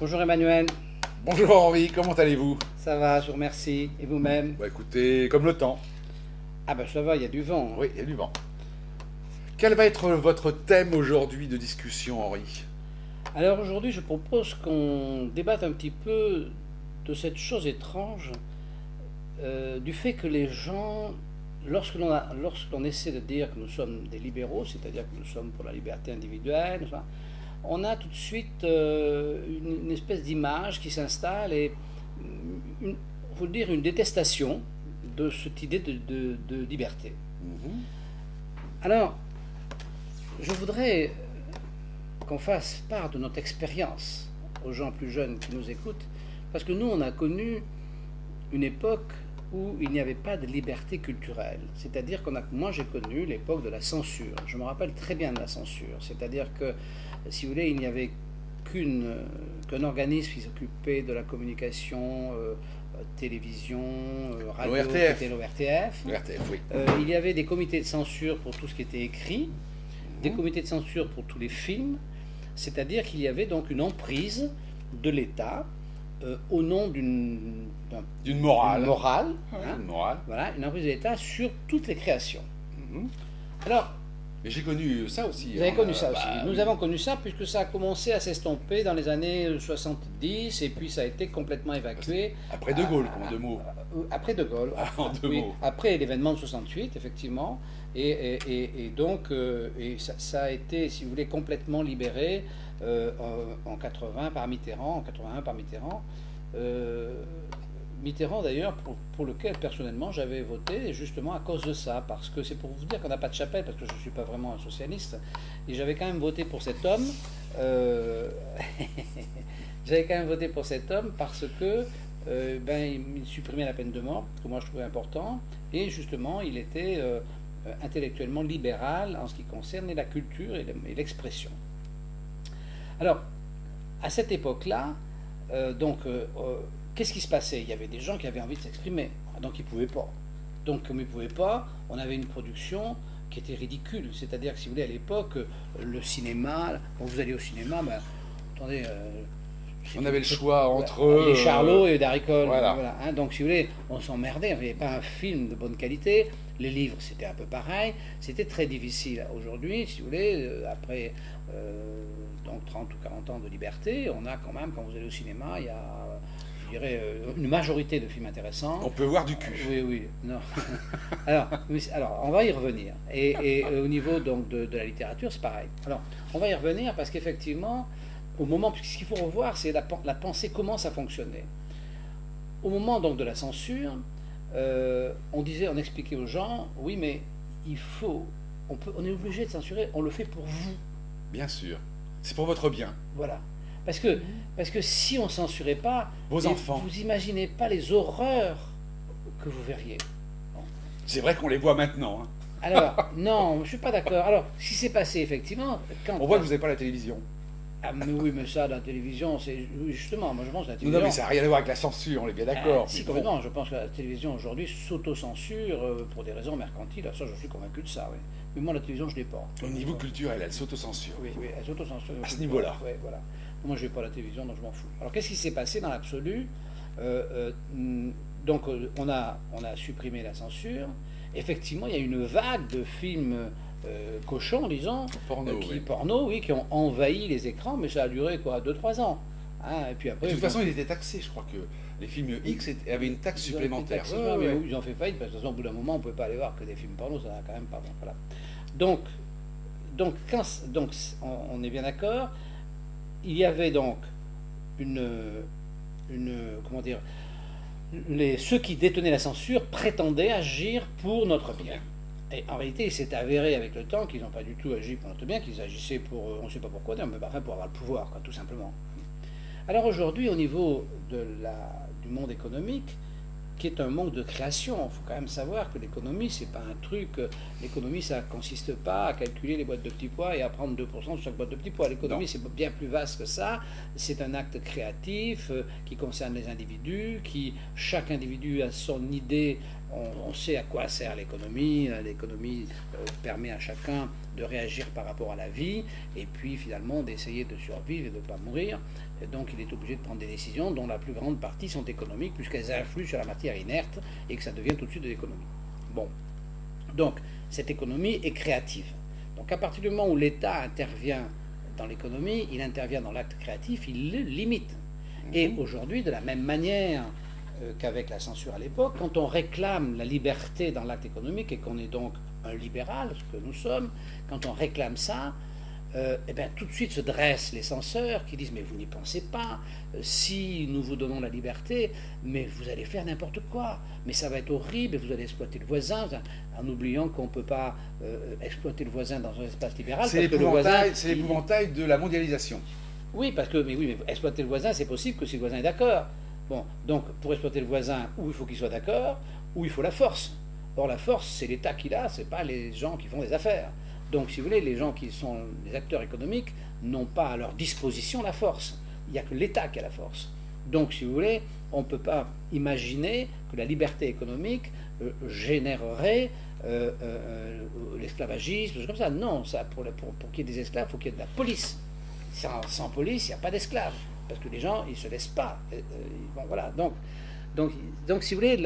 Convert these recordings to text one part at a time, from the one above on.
Bonjour Emmanuel. Bonjour Henri, comment allez-vous? Ça va, je vous remercie. Et vous-même? Bah écoutez, comme le temps. Ah ben ça va, il y a du vent. Oui, il y a du vent. Quel va être votre thème aujourd'hui de discussion, Henri? Alors aujourd'hui, je propose qu'on débatte un petit peu de cette chose étrange, du fait que les gens, lorsque l'on essaie de dire que nous sommes des libéraux, c'est-à-dire que nous sommes pour la liberté individuelle, enfin, on a tout de suite une espèce d'image qui s'installe et, faut dire, une détestation de cette idée de liberté. Alors, je voudrais qu'on fasse part de notre expérience aux gens plus jeunes qui nous écoutent, parce que nous, on a connu une époque où il n'y avait pas de liberté culturelle. C'est-à-dire moi j'ai connu l'époque de la censure. Je me rappelle très bien de la censure. C'est-à-dire que, si vous voulez, il n'y avait qu'un organisme qui s'occupait de la communication, télévision, radio, l'ORTF. qui était l'ORTF. L'ORTF, oui. Il y avait des comités de censure pour tout ce qui était écrit, des comités de censure pour tous les films, c'est-à-dire qu'il y avait donc une emprise de l'État au nom d'une morale. Une morale. Voilà, une emprise de l'État sur toutes les créations. Alors, mais j'ai connu ça aussi. vous avez connu ça aussi. Nous avons connu ça puisque ça a commencé à s'estomper dans les années 70 et puis ça a été complètement évacué. Après De Gaulle, en deux mots. Après De Gaulle. En deux mots. Après l'événement de 68, effectivement. Et donc, ça a été, si vous voulez, complètement libéré en 80 par Mitterrand, en 81 par Mitterrand. Mitterrand d'ailleurs, pour lequel personnellement j'avais voté, justement à cause de ça, parce que c'est pour vous dire qu'on n'a pas de chapelle, parce que je ne suis pas vraiment un socialiste, et j'avais quand même voté pour cet homme, j'avais quand même voté pour cet homme parce que il supprimait la peine de mort, que moi je trouvais important, et justement il était intellectuellement libéral en ce qui concerne la culture et l'expression. Alors, à cette époque-là, qu'est-ce qui se passait? Il y avait des gens qui avaient envie de s'exprimer, donc ils ne pouvaient pas. Donc comme ils ne pouvaient pas, on avait une production qui était ridicule. C'est-à-dire que, si vous voulez, à l'époque, le cinéma, quand vous allez au cinéma, attendez... on avait le choix entre les Charlots et Daricole. Voilà. Donc, si vous voulez, on s'emmerdait, il n'y avait pas un film de bonne qualité. Les livres, c'était un peu pareil. C'était très difficile. Aujourd'hui, si vous voulez, après donc 30 ou 40 ans de liberté, on a quand même, quand vous allez au cinéma, il y a, je dirais, une majorité de films intéressants. On peut voir du cul. Oui. Non. alors, on va y revenir. Et au niveau donc de la littérature, c'est pareil. Alors, on va y revenir parce qu'effectivement, au moment, puisque ce qu'il faut revoir, c'est la pensée commence à fonctionner. Au moment donc de la censure, on expliquait aux gens, oui, mais on est obligé de censurer, on le fait pour vous. Bien sûr, c'est pour votre bien. Voilà. Parce que si on ne censurait pas, vos enfants, vous imaginez pas les horreurs que vous verriez. Bon. C'est vrai qu'on les voit maintenant. Alors, non, je ne suis pas d'accord. Alors, ce qui s'est passé, effectivement... on voit que vous n'avez pas la télévision. Ah, mais oui, mais ça, la télévision, c'est... Justement, moi je pense que la télévision... Non, mais ça n'a rien à voir avec la censure, on est bien d'accord. Si, complètement. Je pense que la télévision, aujourd'hui, s'auto-censure pour des raisons mercantiles. Ça, je suis convaincu de ça, oui. Mais moi, la télévision, je ne l'ai pas. Au niveau culturel, elle s'auto-censure. Oui, elle s'auto-censure. À ce niveau-là. Oui, voilà. Moi, je n'ai pas la télévision, donc je m'en fous. Alors, qu'est-ce qui s'est passé dans l'absolu? Donc, on a supprimé la censure. Effectivement, il y a une vague de films... cochons, disons, porno, qui ont envahi les écrans, mais ça a duré quoi, 2-3 ans. Et puis après, de toute façon, il était taxé, je crois que les films X avaient une taxe supplémentaire. Mais ils ont fait faillite, parce que de toute façon, au bout d'un moment, on ne pouvait pas aller voir que des films porno, ça n'a quand même pas bon. Voilà. Donc, on est bien d'accord, il y avait donc comment dire, ceux qui détenaient la censure prétendaient agir pour notre bien. Et en réalité, il s'est avéré avec le temps qu'ils n'ont pas du tout agi pour notre bien, qu'ils agissaient pour, on ne sait pas pourquoi, mais enfin pour avoir le pouvoir, quoi, tout simplement. Alors aujourd'hui, au niveau du monde économique, qui est un monde de création, il faut quand même savoir que l'économie, c'est pas un truc... L'économie, ça ne consiste pas à calculer les boîtes de petits pois et à prendre 2% de chaque boîte de petits pois. L'économie, c'est bien plus vaste que ça. C'est un acte créatif qui concerne les individus, chaque individu a son idée on sait à quoi sert l'économie. L'économie permet à chacun de réagir par rapport à la vie, et puis finalement d'essayer de survivre et de ne pas mourir. Et donc il est obligé de prendre des décisions dont la plus grande partie sont économiques, puisqu'elles influent sur la matière inerte, et que ça devient tout de suite de l'économie. Bon. Donc cette économie est créative. Donc à partir du moment où l'État intervient dans l'économie, il intervient dans l'acte créatif, il le limite. Et aujourd'hui, de la même manière qu'avec la censure à l'époque, quand on réclame la liberté dans l'acte économique et qu'on est donc un libéral, ce que nous sommes, quand on réclame ça, eh bien, tout de suite se dressent les censeurs qui disent mais vous n'y pensez pas, si nous vous donnons la liberté, mais vous allez faire n'importe quoi, mais ça va être horrible et vous allez exploiter le voisin, en oubliant qu'on ne peut pas exploiter le voisin dans un espace libéral. C'est l'épouvantail de la mondialisation. Oui, mais exploiter le voisin, c'est possible que si le voisin est d'accord. Bon, donc pour exploiter le voisin, ou il faut qu'il soit d'accord, ou il faut la force. Or la force, c'est l'État qui l'a, c'est pas les gens qui font des affaires. Donc si vous voulez, les gens qui sont les acteurs économiques n'ont pas à leur disposition la force. Il n'y a que l'État qui a la force. Donc si vous voulez, on ne peut pas imaginer que la liberté économique générerait l'esclavagisme, comme ça. Non, ça, pour qu'il y ait des esclaves, il faut qu'il y ait de la police. Sans police, il n'y a pas d'esclaves. Parce que les gens, ils ne se laissent pas. Bon, voilà. Donc, si vous voulez,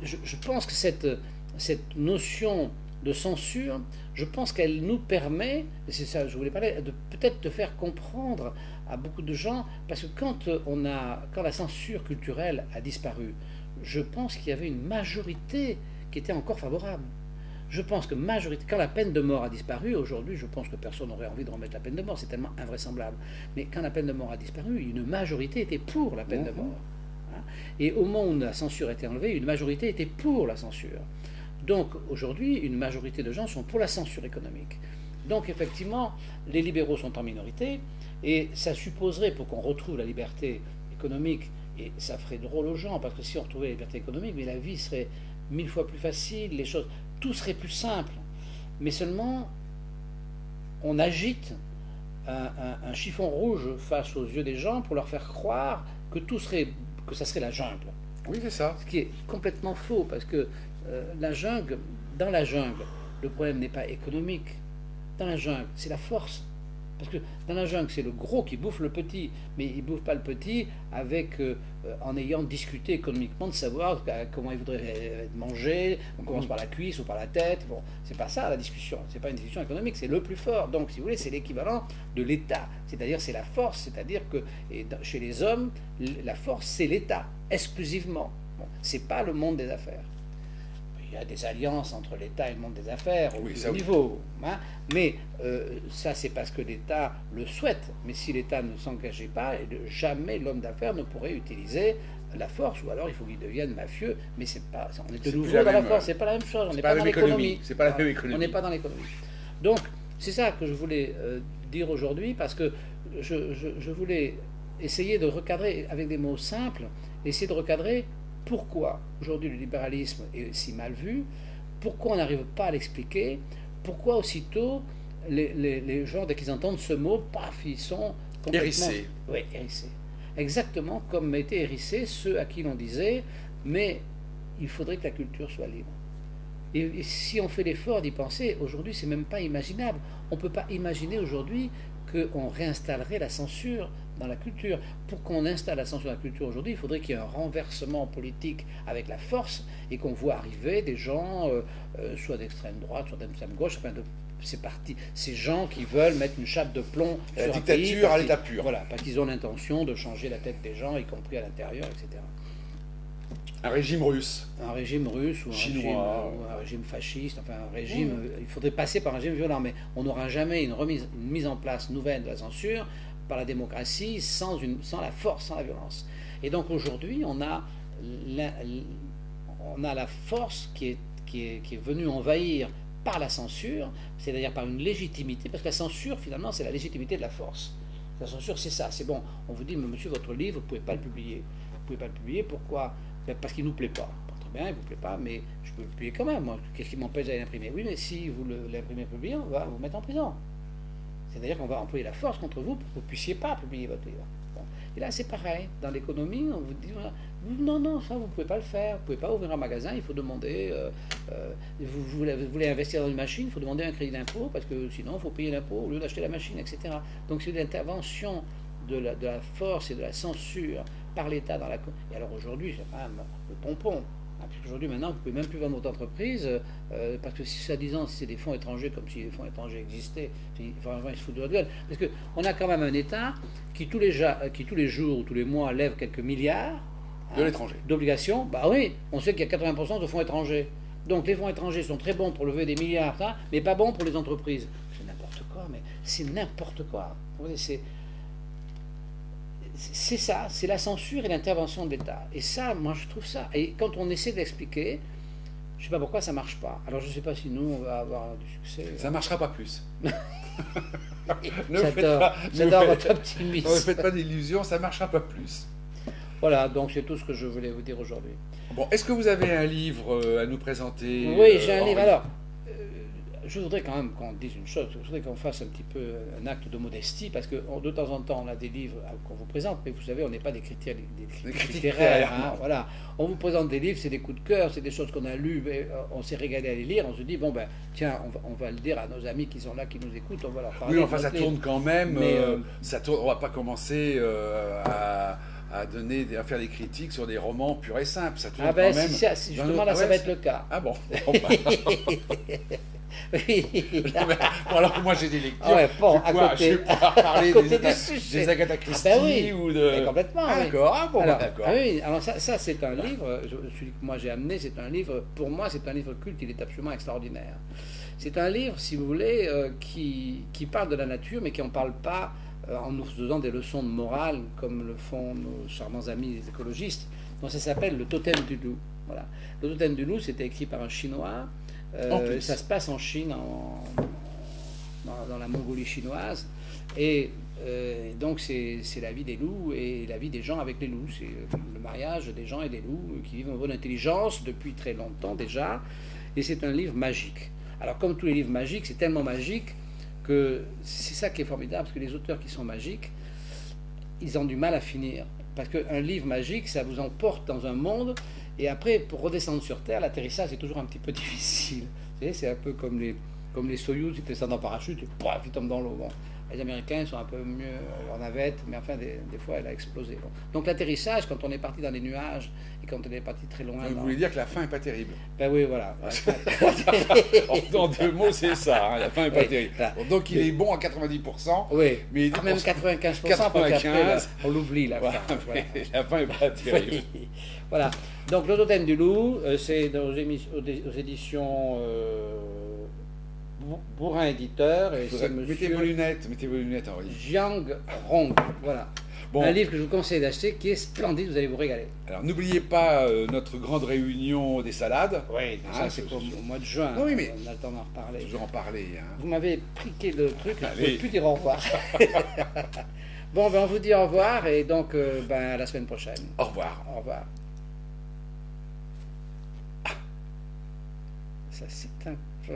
je pense que cette notion de censure, je pense qu'elle nous permet, et c'est ça que je voulais parler, de peut-être de faire comprendre à beaucoup de gens, parce que quand la censure culturelle a disparu, je pense qu'il y avait une majorité qui était encore favorable. Je pense que quand la peine de mort a disparu, aujourd'hui, je pense que personne n'aurait envie de remettre la peine de mort, c'est tellement invraisemblable. Mais quand la peine de mort a disparu, une majorité était pour la peine de mort. Hein. Et au moment où la censure a été enlevée, une majorité était pour la censure. Donc aujourd'hui, une majorité de gens sont pour la censure économique. Donc effectivement, les libéraux sont en minorité, et ça supposerait, pour qu'on retrouve la liberté économique, et ça ferait drôle aux gens, parce que si on retrouvait la liberté économique, mais la vie serait 1000 fois plus facile, les choses... Tout serait plus simple, mais seulement on agite un chiffon rouge face aux yeux des gens pour leur faire croire que ça serait la jungle. Oui, c'est ça. Ce qui est complètement faux, parce que dans la jungle, le problème n'est pas économique. Dans la jungle, c'est la force. Parce que dans la jungle, c'est le gros qui bouffe le petit, mais il ne bouffe pas le petit en ayant discuté économiquement de savoir comment il voudrait manger, on commence par la cuisse ou par la tête. Bon, c'est pas ça la discussion, c'est pas une discussion économique, c'est le plus fort. Donc, si vous voulez, c'est l'équivalent de l'État, c'est-à-dire c'est la force, c'est-à-dire que chez les hommes, la force, c'est l'État, exclusivement. Bon, c'est pas le monde des affaires. Il y a des alliances entre l'État et le monde des affaires au plus haut niveau. Hein, mais ça, c'est parce que l'État le souhaite. Mais si l'État ne s'engageait pas, jamais l'homme d'affaires ne pourrait utiliser la force, ou alors il faut qu'il devienne mafieux. Mais c'est pas, on est de nouveau dans la force, c'est pas la même chose. On n'est pas dans l'économie. C'est pas la même économie. On n'est pas dans l'économie. Donc, c'est ça que je voulais dire aujourd'hui, parce que je voulais essayer de recadrer avec des mots simples, essayer de recadrer pourquoi aujourd'hui le libéralisme est si mal vu, pourquoi on n'arrive pas à l'expliquer, pourquoi aussitôt les gens, dès qu'ils entendent ce mot, paf, ils sont complètement... Hérissés. Oui, hérissés. Exactement comme étaient hérissés ceux à qui l'on disait, mais il faudrait que la culture soit libre. Et si on fait l'effort d'y penser, aujourd'hui, c'est même pas imaginable. On ne peut pas imaginer aujourd'hui qu'on réinstallerait la censure dans la culture. Pour qu'on installe la censure dans la culture aujourd'hui, il faudrait qu'il y ait un renversement politique avec la force et qu'on voit arriver des gens, soit d'extrême droite, soit d'extrême gauche, enfin ces gens qui veulent mettre une chape de plomb sur la dictature un pays, à l'état pur. Voilà, parce qu'ils ont l'intention de changer la tête des gens, y compris à l'intérieur, etc. Un régime russe. Un régime russe ou chinois, un régime fasciste, enfin un régime. Il faudrait passer par un régime violent, mais on n'aura jamais une mise en place nouvelle de la censure par la démocratie sans la force, sans la violence. Et donc aujourd'hui, on a la force qui est venue envahir par la censure, c'est-à-dire par une légitimité, parce que la censure, finalement, c'est la légitimité de la force. La censure, c'est ça, c'est bon. On vous dit, mais monsieur, votre livre, vous ne pouvez pas le publier. Vous ne pouvez pas le publier, pourquoi ? Parce qu'il ne nous plaît pas. Très bien, il ne vous plaît pas, mais je peux le publier quand même. Qu'est-ce qui m'empêche d'aller l'imprimer ? Oui, mais si vous l'imprimez publié, on va vous mettre en prison. C'est-à-dire qu'on va employer la force contre vous pour que vous ne puissiez pas publier votre livre. Bon. Et là, c'est pareil. Dans l'économie, on vous dit, voilà, non, ça, vous ne pouvez pas le faire. Vous ne pouvez pas ouvrir un magasin, il faut demander... vous voulez investir dans une machine, il faut demander un crédit d'impôt, parce que sinon, il faut payer l'impôt au lieu d'acheter la machine, etc. Donc, c'est l'intervention de la force et de la censure par l'État dans la... Et alors, aujourd'hui, c'est quand même le pompon. Aujourd'hui, maintenant, vous ne pouvez même plus vendre votre entreprise parce que, soi-disant, si c'est des fonds étrangers, comme si les fonds étrangers existaient, franchement, ils se foutent de votre gueule. Parce qu'on a quand même un État qui tous les jours ou tous les mois lève quelques milliards de l'étranger. D'obligations. Bah oui, on sait qu'il y a 80% de fonds étrangers. Donc les fonds étrangers sont très bons pour lever des milliards, ça, mais pas bons pour les entreprises. C'est n'importe quoi, mais c'est n'importe quoi. C'est ça, c'est la censure et l'intervention de l'État. Et ça, moi, je trouve ça. Et quand on essaie d'expliquer, je ne sais pas pourquoi ça ne marche pas. Alors, je ne sais pas si nous, on va avoir du succès. Ça ne marchera pas plus. J'adore votre optimisme. Ne faites pas d'illusions, ça ne marchera pas plus. Voilà, donc c'est tout ce que je voulais vous dire aujourd'hui. Bon, est-ce que vous avez un livre à nous présenter? Oui, j'ai un livre. Alors, je voudrais quand même qu'on dise une chose, je voudrais qu'on fasse un petit peu un acte de modestie, parce que de temps en temps, on a des livres qu'on vous présente, mais vous savez, on n'est pas des critiques littéraires. Hein, voilà. On vous présente des livres, c'est des coups de cœur, c'est des choses qu'on a lues, on s'est régalé à les lire, on se dit, bon ben, tiens, on va le dire à nos amis qui sont là, qui nous écoutent, on va leur parler. Oui, enfin, ça tourne quand même, mais, ça tourne, on ne va pas commencer à faire des critiques sur des romans purs et simples. Ça tourne ah ben, quand même. Justement, là, ça va être le cas. Ah bon, oui. Bon, alors moi j'ai des lectures. Ah ouais, bon, je vais pouvoir parler des Agatha Christie oui, ou de. Complètement. Ah, d'accord. Ah, bon, d'accord. Ah oui, alors ça c'est un livre. Celui que moi j'ai amené, c'est un livre. Pour moi, c'est un livre culte. Il est absolument extraordinaire. C'est un livre, si vous voulez, qui parle de la nature, mais qui n'en parle pas en nous faisant des leçons de morale comme le font nos charmants amis les écologistes. Donc ça s'appelle Le Totem du loup. Voilà. Le Totem du loup, c'était écrit par un Chinois. Ça se passe en Chine, dans la Mongolie chinoise, et donc c'est la vie des loups et la vie des gens avec les loups. C'est le mariage des gens et des loups qui vivent en bonne intelligence depuis très longtemps déjà, et c'est un livre magique. Alors comme tous les livres magiques, c'est tellement magique que c'est ça qui est formidable, parce que les auteurs qui sont magiques, ils ont du mal à finir. Parce qu'un livre magique, ça vous emporte dans un monde, et après, pour redescendre sur Terre, l'atterrissage est toujours un petit peu difficile. Vous savez, c'est un peu comme les Soyouz, ils descendent en parachute, et paf, ils tombent dans l'eau. Bon. Les Américains sont un peu mieux en navette, mais enfin, des fois, elle a explosé. Bon. Donc l'atterrissage, quand on est parti dans les nuages, et quand on est parti très loin... Vous voulez dire que la fin n'est pas terrible? Ben oui, voilà. En 2 mots, c'est ça, hein, la fin n'est pas terrible. Voilà. Bon, donc il est bon à 90%. Oui, mais même 95%, 95%, on l'oublie, la fin. Voilà. La fin n'est pas terrible. Oui. Voilà. Donc Le Totem du loup, c'est aux éditions Bourrin éditeur, et c'est Mettez vos lunettes, Henri. Jiang Rong. Voilà. Bon. Un livre que je vous conseille d'acheter qui est splendide, vous allez vous régaler. Alors n'oubliez pas notre grande réunion des salades. Oui, ça c'est au mois de juin. Oui, mais on a le temps d'en reparler. Toujours en parler. Hein. Vous m'avez piqué le truc, je ne Allez. peux plus dire au revoir. Bon, ben on vous dit au revoir, et donc à la semaine prochaine. Au revoir. Au revoir. Ça c'est un peu...